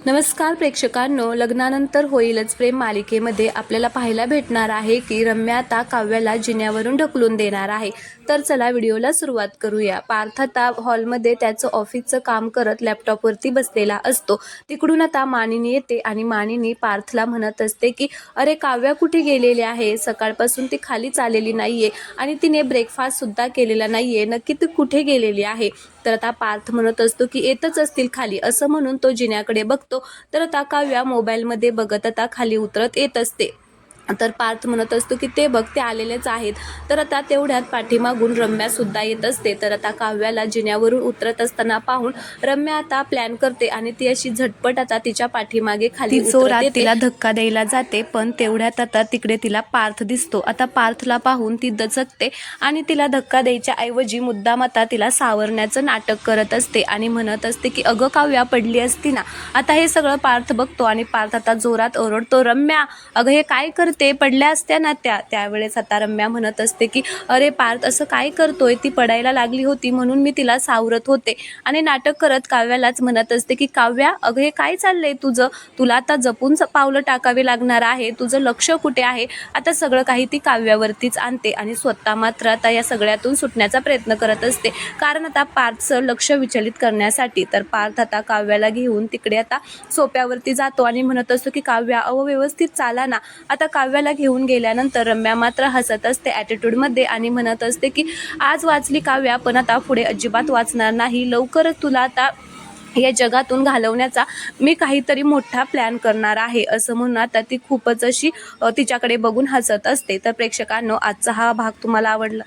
नमस्कार प्रेक्षकांनो, लग्नानंतर होईलच प्रेम मालिकेमध्ये आपल्याला पाहायला भेटणार आहे की रम्या आता काव्याला जिन्यावरून ढकलून देणार आहे। तर चला व्हिडिओला सुरुवात करूया। पार्थ आता हॉलमध्ये त्याचं ऑफिसचं काम करत लॅपटॉपवरती बसलेला असतो। तिकडून आता मानिनी येते आणि मानिनी पार्थला म्हणत असते की अरे काव्या कुठे गेलेली आहे, सकाळपासून ती खालीच आलेली नाहीये आणि तिने ब्रेकफास्ट सुद्धा केलेला नाहीये, नक्की ती कुठे गेलेली आहे। तर आता पार्थ म्हणत असतो की येतच असतील खाली, असं म्हणून तो जिन्याकडे बघतो। तर आता काव्या मोबाईलमध्ये बघत आता खाली उतरत येत असते। तर पार्थ म्हणत असतो की ते बघ, ते आलेलेच आहेत। तर आता तेवढ्यात पाठीमागून रम्या सुद्धा येत असते। तर आता काव्याला जिन्यावरून उतरत असताना पाहून रम्या आता प्लॅन करते आणि ती अशी झटपट आता तिच्या पाठीमागे खाली उतरत येते। तिला धक्का द्यायला जाते, पण तेवढ्यात आता तिकडे तिला पार्थ दिसतो। आता पार्थला पाहून ती दचकते आणि तिला धक्का द्यायच्या ऐवजी मुद्दाम आता तिला सावरण्याचं नाटक करत असते आणि म्हणत असते की अगं काव्या, पडली असती ना। आता हे सगळं पार्थ बघतो आणि पार्थ आता जोरात ओरडतो, रम्या अगं हे काय करते, पडल्या असत्या ना त्या। त्यावेळेस आता रम्या म्हणत असते की अरे पार्थ असं काय करतोय, ती पडायला लागली होती म्हणून मी तिला सावरत होते। आणि नाटक करत काव्यालाच म्हणत असते की काव्या अगं हे काय चाललंय तुझं, तुला आता जपून पावलं टाकावे लागणार आहे, तुझं लक्ष कुठे आहे। आता सगळं काही ती काव्यावरतीच आणते आणि स्वतः मात्र आता या सगळ्यातून सुटण्याचा प्रयत्न करत असते, कारण आता पार्थचं लक्ष विचलित करण्यासाठी। तर पार्थ आता काव्याला घेऊन तिकडे आता सोप्यावरती जातो आणि म्हणत असतो की काव्या अव्यवस्थित चाला ना। आता काव्याला घेऊन गेल्यानंतर रम्या मात्र हसत असते ॲटिट्यूडमध्ये आणि म्हणत असते की आज वाचली काव्या, पण आता पुढे अजिबात वाचणार नाही, लवकरच तुला आता या जगातून घालवण्याचा मी काहीतरी मोठा प्लॅन करणार आहे, असं म्हणून आता ती खूपच अशी तिच्याकडे बघून हसत असते। तर प्रेक्षकांनो, आजचा हा भाग तुम्हाला आवडला